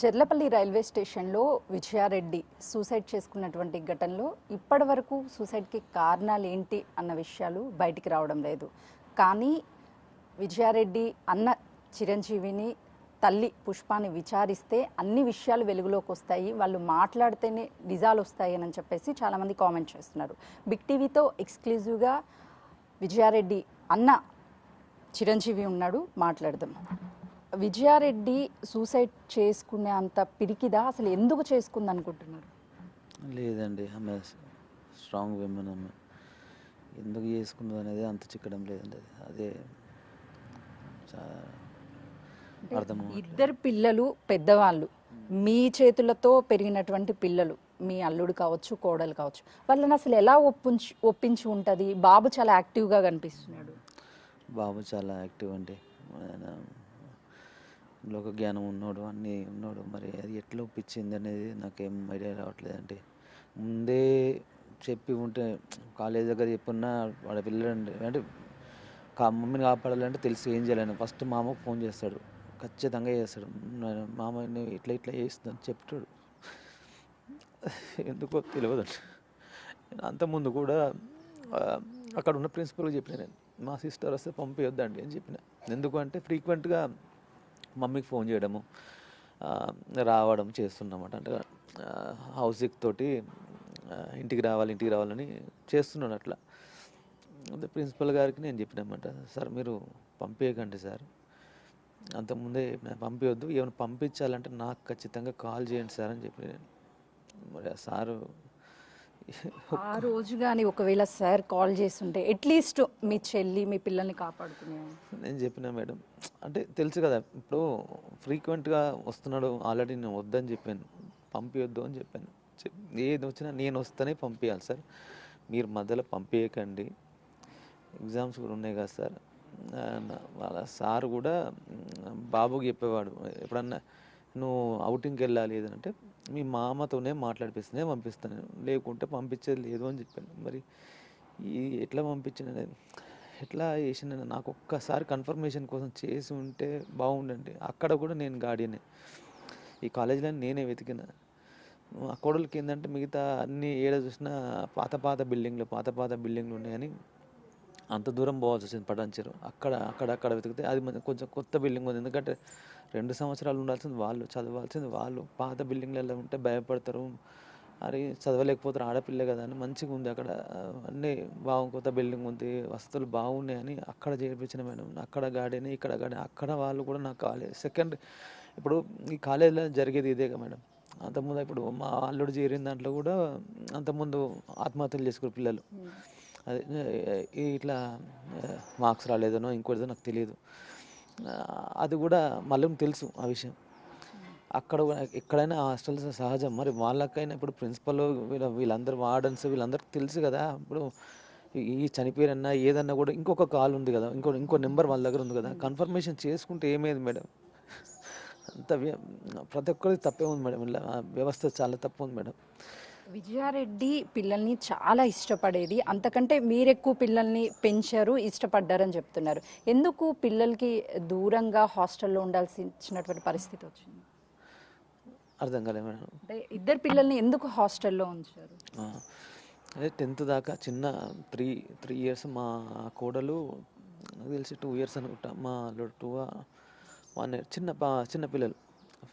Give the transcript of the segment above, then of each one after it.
Cherlapally railway స్టేషన్లో Vijaya Reddy suicide చేసుకున్నటువంటి ఘటనలో ఇప్పటి వరకు సూసైడ్కి కారణాలు ఏంటి అన్న విషయాలు బయటికి రావడం లేదు. కానీ విజయారెడ్డి అన్న చిరంజీవిని తల్లి పుష్పాని విచారిస్తే అన్ని విషయాలు వెలుగులోకి వస్తాయి, వాళ్ళు మాట్లాడితేనే నిజాలు వస్తాయి అని చెప్పేసి చాలామంది కామెంట్ చేస్తున్నారు. బిగ్ టీవీతో ఎక్స్క్లూజివ్గా విజయారెడ్డి అన్న చిరంజీవి ఉన్నాడు, మాట్లాడదాం. విజయారెడ్డి సూసైడ్ చేసుకునే అంత పిరికిదా? అసలు ఎందుకు చేసుకుంది అనుకుంటున్నారు? లేదండి, ఆమె స్ట్రాంగ్ విమెన్. ఆమె ఎందుకు చేసుకున్నది అనేది అంత చిక్కడం లేదండి. అదే అర్థం. ఇద్దరు పిల్లలు పెద్దవాళ్ళు, మీ చేతులతో పెరిగినటువంటి పిల్లలు, మీ అల్లుడు కావచ్చు, కోడలు కావచ్చు, వాళ్ళని అసలు ఎలా ఒప్పించి ఉంటుంది? బాబు చాలా యాక్టివ్గా కనిపిస్తున్నాడు. బాబు చాలా యాక్టివ్ అండి, ఆయన లోక జ్ఞానం ఉన్నాడు, అన్నీ ఉన్నాడు. మరి అది ఎట్లా ఒప్పించింది అనేది నాకేం ఐడియా రావట్లేదండి. ముందే చెప్పి ఉంటే కాలేజ్ దగ్గర చెప్పున్నా వాడు పిల్లడండి, అంటే మమ్మీని కాపాడాలంటే తెలిసి ఏం చేయాలని ఫస్ట్ మామకు ఫోన్ చేస్తాడు, ఖచ్చితంగా చేస్తాడు. మామ ఇట్లా ఇట్లా చేస్తుందని చెప్తాడు. ఎందుకో తెలియదండి. అంతకుముందు కూడా అక్కడ ఉన్న ప్రిన్సిపల్కి చెప్పిన, నేను మా సిస్టర్ వస్తే పంపించొద్దండి అని చెప్పిన. ఎందుకంటే ఫ్రీక్వెంట్గా మమ్మీకి ఫోన్ చేయడము, రావడం చేస్తున్నమాట. అంటే హౌస్ సిక్ తోటి ఇంటికి రావాలని చేస్తున్నాను. అట్లా అంటే ప్రిన్సిపల్ గారికి నేను చెప్పినమాట, సార్ మీరు పంపించకండి సార్, అంతకుముందే పంపించొద్దు, ఏమైనా పంపించాలంటే నాకు ఖచ్చితంగా కాల్ చేయండి సార్ అని చెప్పి. మరి ఆ సారు ఆ రోజు కానీ ఒకవేళ సార్ కాల్ చేస్తుంటే అట్లీస్ట్ మీ చెల్లి మీ పిల్లల్ని కాపాడుకునే. నేను చెప్పిన మేడం, అంటే తెలుసు కదా, ఇప్పుడు ఫ్రీక్వెంట్గా వస్తున్నాడు, ఆల్రెడీ నేను వద్దని చెప్పాను, పంపించొద్దు అని చెప్పాను. ఏది వచ్చినా నేను వస్తేనే పంపించాలి సార్, మీరు మధ్యలో పంపించకండి, ఎగ్జామ్స్ కూడా ఉన్నాయి కదా సార్. వాళ్ళ సార్ కూడా బాబుకి చెప్పేవాడు, ఎప్పుడన్నా నువ్వు అవుటింగ్కి వెళ్ళాలి ఏదంటే మీ మామతోనే మాట్లాడిపిస్తేనే పంపిస్తాను, లేకుంటే పంపించేది లేదు అని చెప్పాను. మరి ఈ ఎట్లా పంపించిన, ఎట్లా చేసిన, నాకు ఒక్కసారి కన్ఫర్మేషన్ కోసం చేసి ఉంటే బాగుండండి. అక్కడ కూడా నేను గార్డియనే, ఈ కాలేజీలో నేనే వెతికిన. ఆ కోడలికి ఏంటంటే మిగతా అన్ని ఏడ చూసినా పాత బిల్డింగ్లు ఉన్నాయని అంత దూరం పోవాల్సి వచ్చింది. పటాన్చెరు అక్కడ వెతికితే అది కొంచెం కొత్త బిల్డింగ్ ఉంది. ఎందుకంటే 2 సంవత్సరాలు ఉండాల్సింది వాళ్ళు, చదవాల్సింది వాళ్ళు. పాత బిల్డింగ్లలో ఉంటే భయపడతారు, అరే చదవలేకపోతారు, ఆడపిల్ల కదా అని మంచిగా ఉంది అక్కడ, అన్నీ కొత్త బిల్డింగ్ ఉంది, వసతులు బాగున్నాయని అక్కడ చేర్పించిన మేడం. అక్కడ గార్డెన్, ఇక్కడ గార్డెన్, అక్కడ వాళ్ళు కూడా నాకు కాలేజ్ సెకండ్. ఇప్పుడు ఈ కాలేజీలో జరిగేది ఇదే కదా మేడం. అంతకుముందు ఇప్పుడు మా అల్లుడు చేరిన దాంట్లో కూడా అంతకుముందు ఆత్మహత్యలు చేసుకునే పిల్లలు, అదే ఇట్లా మార్క్స్ రాలేదనో ఇంకోటిదో నాకు తెలియదు. అది కూడా మళ్ళీ తెలుసు ఆ విషయం. అక్కడ ఎక్కడైనా హాస్టల్స్ సహజం, మరి వాళ్ళకైనా ఇప్పుడు ప్రిన్సిపల్ వీళ్ళందరూ వార్డన్స్ వీళ్ళందరికీ తెలుసు కదా. ఇప్పుడు ఈ చనిపోయారన్నా ఏదన్నా కూడా ఇంకొక కాల్ ఉంది కదా, ఇంకో నెంబర్ వాళ్ళ దగ్గర ఉంది కదా, కన్ఫర్మేషన్ చేసుకుంటే ఏమేది మేడం. అంత ప్రతి ఒక్కరికి తప్పే ఉంది మేడం, ఇలా వ్యవస్థ చాలా తప్పు ఉంది మేడం. విజయారెడ్డి పిల్లల్ని చాలా ఇష్టపడేది, అంతకంటే మీరెక్కువ పిల్లల్ని పెంచారు, ఇష్టపడ్డారని చెప్తున్నారు. ఎందుకు పిల్లలకి దూరంగా హాస్టల్లో ఉండాల్సినటువంటి పరిస్థితి వచ్చింది? అర్థం కాలే మేడం. అంటే ఇద్దరు పిల్లల్ని ఎందుకు హాస్టల్లో ఉంచారు? అదే 10th దాకా చిన్న 3 ఇయర్స్ మా కోడలు, నాకు తెలిసి 2 ఇయర్స్ అనుకుంటా, మా 1 ఇయర్, చిన్న పిల్లలు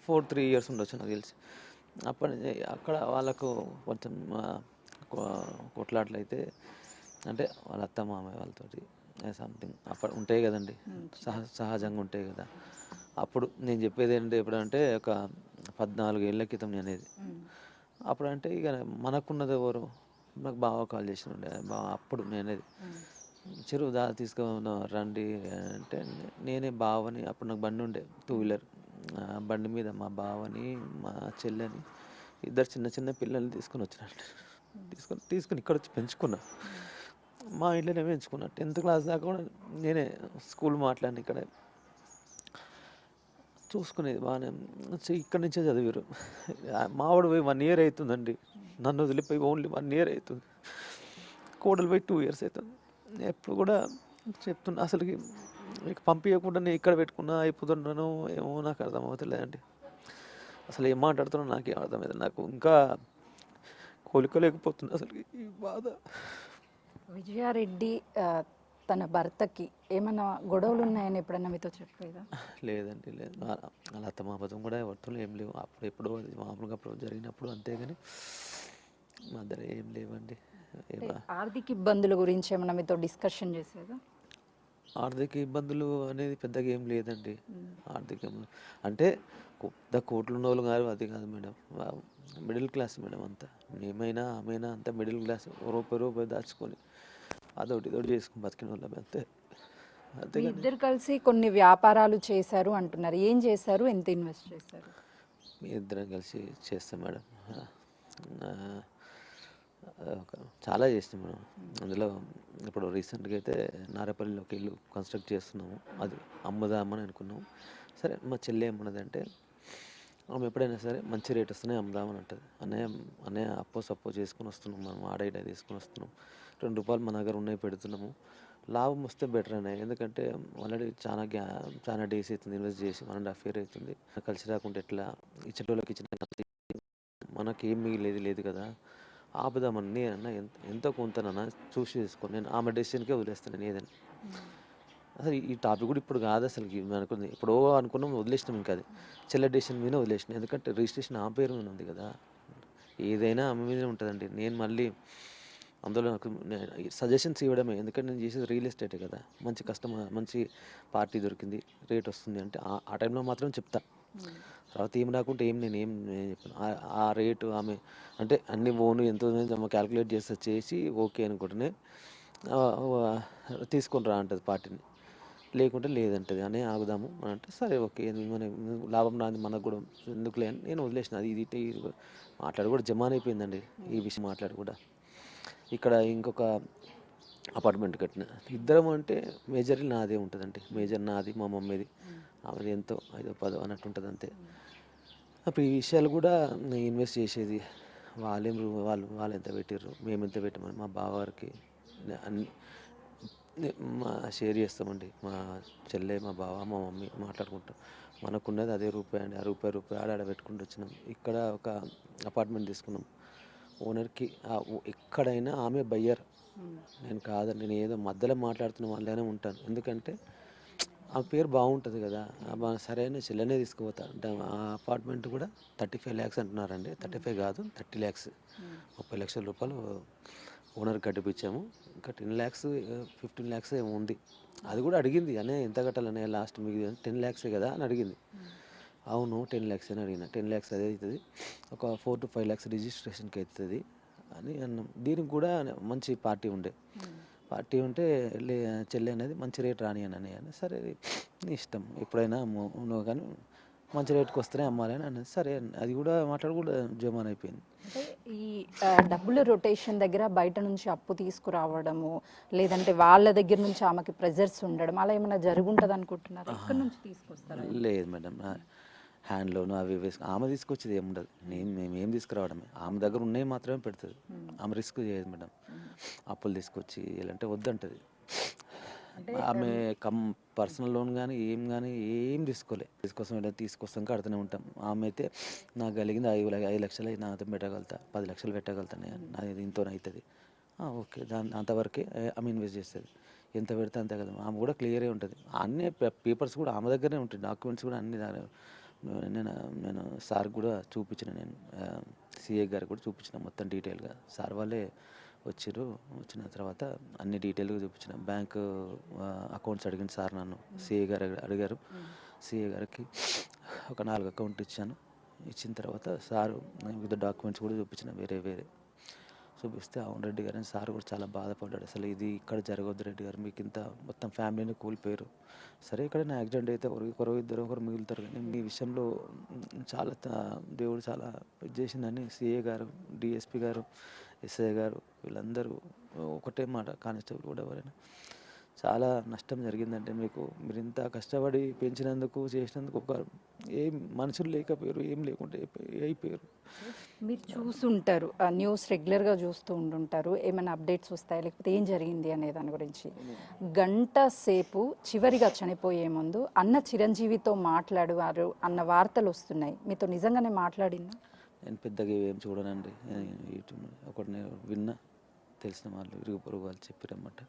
3 ఇయర్స్ ఉండొచ్చు నాకు తెలిసి. అప్పటి అక్కడ వాళ్ళకు కొంచెం కొట్లాట్లు అయితే, అంటే వాళ్ళ అత్త మామయ్య వాళ్ళతోటి సంథింగ్ అప్పుడు ఉంటాయి కదండి, సహజంగా ఉంటాయి కదా. అప్పుడు నేను చెప్పేది ఏంటంటే, ఎప్పుడంటే ఒక 14 ఏళ్ళ క్రితం అనేది. అప్పుడంటే ఇక మనకున్నది ఎవరు, నాకు బావ కాల్ చేసి ఉండే బావ. అప్పుడు నేనేది చెరువు తీసుకున్నా రండి అంటే, నేనే బావని, అప్పుడు నాకు బండి ఉండే 2 వీలర్, బండి మీద మా బావని మా చెల్లెని ఇద్దరు చిన్న పిల్లల్ని తీసుకుని వచ్చినట్టు, తీసుకుని ఇక్కడ వచ్చి పెంచుకున్నా. మా ఇంట్లోనే పెంచుకున్నా. 10th క్లాస్ దాకా కూడా నేనే స్కూల్ మాట్లాడిన, ఇక్కడ చూసుకునేది బాగానే. ఇక్కడి నుంచే చదివారు. మావాడు పోయి 1 ఇయర్ అవుతుందండి, నన్ను వదిలిపోయి ఓన్లీ 1 ఇయర్ అవుతుంది. కోడలు పోయి 2 ఇయర్స్ అవుతుంది. ఎప్పుడు కూడా చెప్తున్నా, అసలుకి పంపించకుండా నేను ఇక్కడ పెట్టుకున్నా అయిపోతున్నాను ఏమో, నాకు అర్థమవుతలేదండి. అసలు ఏం మాట్లాడుతున్నా నాకేం అర్థమైంది. నాకు ఇంకా కోలుకోలేకపోతున్నా అసలు ఈ బాధ. విజయారెడ్డి ఆ, తన భర్తకి ఏమైనా గొడవలు ఉన్నాయని ఎప్పుడైనా మీతో చెప్పలేదా? లేదండి, లేదు. అలా అత్తమామతం కూడా ఎవరితో ఏం లేవు. అప్పుడు ఎప్పుడో అది మామూలుగా అప్పుడు జరిగినప్పుడు అంతేగాని మా దగ్గర ఏం లేవండి. అంటే ఆర్థిక ఇబ్బందుల గురించి ఏమైనా మీతో డిస్కషన్ చేసేదా? ఆర్థిక ఇబ్బందులు అనేది పెద్దగా ఏం లేదండి. ఆర్థికం అంటే పెద్ద కోట్లు ఉన్న వాళ్ళు కాదు, అది కాదు మేడం. మిడిల్ క్లాస్ మేడం అంతా. మేమైనా ఆమెనా అంతా మిడిల్ క్లాస్. రూపాయి రూపాయి దాచుకొని అదొకటి ఇదొకటి చేసుకుని బతికిన వాళ్ళం అంతే. మీ అంతేగాని ఇద్దరు కలిసి కొన్ని వ్యాపారాలు చేశారు అంటున్నారు. ఏం చేశారు, ఎంత ఇన్వెస్ట్ చేశారు? మీ ఇద్దరం కలిసి చేస్తాం మేడం. ఆ, చాలా చేస్తాం మేడం. అందులో ఇప్పుడు రీసెంట్గా అయితే నారేపల్లిలో ఒక ఇల్లు కన్స్ట్రక్ట్ చేస్తున్నాము. అది అమ్ముదామని అనుకున్నాము. సరే మా చెల్లి ఏమన్నదంటే, ఆమె ఎప్పుడైనా సరే మంచి రేట్ వస్తున్నాయి అమ్ముదామని అంటుంది. అన్నయ్య అన్నయ్య సప్పో చేసుకుని వస్తున్నాం, మనం ఆడ తీసుకుని వస్తున్నాం. ₹2 మన దగ్గర ఉన్నాయి పెడుతున్నాము. లాభం వస్తే బెటర్ అన్నయ్య. ఎందుకంటే ఆల్రెడీ చాలా డేస్ అవుతుంది ఇన్వెస్ట్ చేసి, 1.5 year అవుతుంది. కలిసి రాకుంటే ఎట్లా, ఇచ్చేటోళ్ళకి ఇచ్చిన మనకేం మిగిలేదు లేదు కదా, ఆపుదామని నేనన్నా ఎంతో కొంతనన్నా చూసి చేసుకొని నేను ఆమె డెసిషన్కే వదిలేస్తాను నేను ఏదైనా. అసలు ఈ టాపిక్ కూడా ఇప్పుడు కాదు అసలుకి. అనుకుంది ఎప్పుడో అనుకున్నాం, వదిలేసినాం. ఇంకా అది చెల్లె డెసిషన్ మీద వదిలేసినాం. ఎందుకంటే రిజిస్ట్రేషన్ ఆ పేరు మీద ఉంది కదా, ఏదైనా ఆమె మీదే ఉంటుందండి. నేను మళ్ళీ అందులో నాకు సజెషన్స్ ఇవ్వడమే. ఎందుకంటే నేను చేసేది రియల్ ఎస్టేటే కదా. మంచి కస్టమర్, మంచి పార్టీ దొరికింది, రేట్ వస్తుంది అంటే ఆ టైంలో మాత్రం చెప్తా. తర్వాత ఏం రాకుంటే నేను చెప్పాను. ఆ రేటు ఆమె అంటే అన్ని ఎంతో క్యాలిక్యులేట్ చేసి ఓకే అనుకుంటేనే తీసుకొని రా అంటుంది పార్టీని. లేకుంటే లేదంటది. అనే ఆగుదాము అని అంటే సరే ఓకే, మన లాభం రాని మనకు కూడా ఎందుకులే అని నేను వదిలేసిన. అది ఇది మాట్లాడి కూడా జమాన్ అయిపోయిందండి. ఈ విషయం మాట్లాడి కూడా ఇక్కడ ఇంకొక అపార్ట్మెంట్ కట్టిన ఇద్దరం అంటే మేజర్ నాదే ఉంటుందండి. మేజర్ నాది, మా మమ్మీది, ఆమెది ఎంతో 5-10 అన్నట్టు ఉంటుంది అంతే. అప్పుడు ఈ విషయాలు కూడా నేను ఇన్వెస్ట్ చేసేది వాళ్ళు ఎంత పెట్టారు, మేము ఎంత పెట్టామని మా బావగారికి అన్ని మా షేర్ చేస్తామండి. మా చెల్లె, మా బావ, మా మమ్మీ మాట్లాడుకుంటాం. మనకున్నది అదే రూపాయి అండి. ఆ రూపాయి ఆడ పెట్టుకుంటూ వచ్చినాం. ఇక్కడ ఒక అపార్ట్మెంట్ తీసుకున్నాం. ఓనర్కి ఎక్కడైనా ఆమె బయ్యర్, నేను కాదని. నేను ఏదో మధ్యలో మాట్లాడుతున్న వాళ్ళనే ఉంటాను. ఎందుకంటే ఆ పేరు బాగుంటుంది కదా. సరైన చెల్లెనే తీసుకుపోతా అంటే ఆ అపార్ట్మెంట్ కూడా 35 lakhs అంటున్నారండి. 35 కాదు, 30 lakhs, 30 లక్షల రూపాయలు ఓనర్ కట్టిపించాము. ఇంకా 10 lakhs 15 lakhs ఏమో ఉంది. అది కూడా అడిగింది, అనే ఎంత కట్టాలనే లాస్ట్ మీకు 10 lakhs కదా అని అడిగింది. అవును 10 lakhs అని అడిగిన. 10 lakhs అదే అవుతుంది, ఒక 4 to 5 lakhs రిజిస్ట్రేషన్కి అవుతుంది అని అన్నాం. దీనికి కూడా మంచి పార్టీ ఉంటే చెల్లి అనేది మంచి రేట్ రాని అని సరే నీ ఇష్టం, ఎప్పుడైనా నువ్వు కానీ మంచి రేట్కి వస్తేనే అమ్మాలి అని అన్నది. సరే అది కూడా మాట్లాడు కూడా జమాన్ అయిపోయింది. అంటే ఈ డబ్బుల రొటేషన్ దగ్గర బయట నుంచి అప్పు తీసుకురావడము, లేదంటే వాళ్ళ దగ్గర నుంచి ఆమెకి ప్రెజర్స్ ఉండడం, అలా ఏమైనా జరుగుంటుంది అనుకుంటున్నారా? ఎక్కడి నుంచి తీసుకొస్తారా? లేదు మేడం, హ్యాండ్ లోన్ అవి ఆమె తీసుకొచ్చేది ఏముండదు. మేమేం తీసుకురావడమే. ఆమె దగ్గర ఉన్నాయి మాత్రమే పెడుతుంది. ఆమె రిస్క్ చేయదు మేడం. అప్పులు తీసుకొచ్చి ఇలాంటే వద్దంటది. ఆమె పర్సనల్ లోన్ కానీ ఏం తీసుకొస్తాం అంటే తీసుకొస్తాం, కడుతూనే ఉంటాం. ఆమె అయితే నాకు కలిగింది 5 లక్షలు నాతో పెట్టగలుగుతా, 10 లక్షలు పెట్టగలుగుతాను, నాది దీంతో అవుతుంది. ఓకే, అంతవరకే ఆమె ఇన్వెస్ట్ చేస్తుంది. ఎంత పెడితే అంతే కదా. ఆమె కూడా క్లియరే ఉంటుంది. అన్ని పేపర్స్ కూడా ఆమె దగ్గరనే ఉంటాయి, డాక్యుమెంట్స్ కూడా అన్ని. నేను సార్ కూడా చూపించిన, నేను సిఏ గారికి కూడా చూపించిన మొత్తం డీటెయిల్గా. సార్ వాళ్ళే వచ్చిన తర్వాత అన్ని డీటెయిల్గా చూపించిన. బ్యాంక్ అకౌంట్స్ అడిగిన సార్ నన్ను, సిఏ గారు అడిగారు. సిఏ గారికి ఒక 4 అకౌంట్ ఇచ్చిన తర్వాత సారు వివిధ డాక్యుమెంట్స్ కూడా చూపించిన, వేరే చూపిస్తే అవును రెడ్డి గారు అని. సార్ కూడా చాలా బాధపడ్డాడు. అసలు ఇది ఇక్కడ జరగవద్దు రెడ్డి గారు, మీకు ఇంత మొత్తం ఫ్యామిలీని కూలిపోయారు. సరే ఎక్కడైనా యాక్సిడెంట్ అయితే ఒకరు ఇద్దరు మిగులుతారు, కానీ మీ విషయంలో చాలా దేవుడు చాలా ఇది చేసిందని సిఏ గారు, డిఎస్పి గారు, ఎస్ఐ గారు వీళ్ళందరూ ఒకటే మాట, కానిస్టేబుల్ కూడా ఎవరైనా చాలా నష్టం జరిగిందంటే మీరు ఇంత కష్టపడి పెంచినందుకు చేసినందుకు ఒక ఏం మనుషులు లేకపోయారు, ఏం లేకుంటే అయిపోయారు. మీరు చూసుంటారు ఆ న్యూస్ రెగ్యులర్గా చూస్తూ ఉండుంటారు, ఏమైనా అప్డేట్స్ వస్తాయా లేకపోతే ఏం జరిగింది అనే దాని గురించి. గంట సేపు చివరిగా చనిపోయే ముందు అన్న చిరంజీవితో మాట్లాడువారు అన్న వార్తలు వస్తున్నాయి. మీతో నిజంగానే మాట్లాడిందా? నేను పెద్దగా ఏం చూడనండి. యూట్యూబ్ ఒకటి నేను విన్నా, తెలిసిన వాళ్ళు ఇరుగు పొరుగు వాళ్ళు చెప్పారన్నమాట.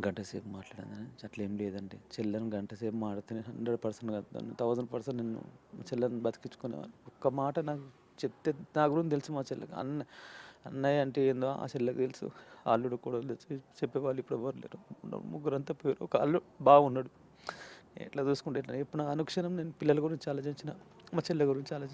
గంట సేపు మాట్లాడిందని అట్లా ఏం లేదండి. చెల్లెని గంట సేపు మాడితే 100% కాదు, 1000% నేను మా చెల్లెని బతికించుకునేవాడిని. ఒక్క మాట నాకు చెప్తే నా గురించి తెలుసు మా చెల్లెకి. అన్నయ్య అంటే ఏందో ఆ చెల్లెకి తెలుసు, అల్లుడు కూడా తెలుసు. చెప్పేవాళ్ళు ఇప్పుడు ఎవరు లేరు, ముగ్గురంతా పోయారు. ఒక అల్లుడు బాగున్నాడు, ఎట్లా చూసుకుంటే ఎట్లా. ఇప్పుడు నా అనుక్షణం నేను పిల్లల గురించి ఆలోచించిన, మా చెల్లె గురించి ఆలోచించిన.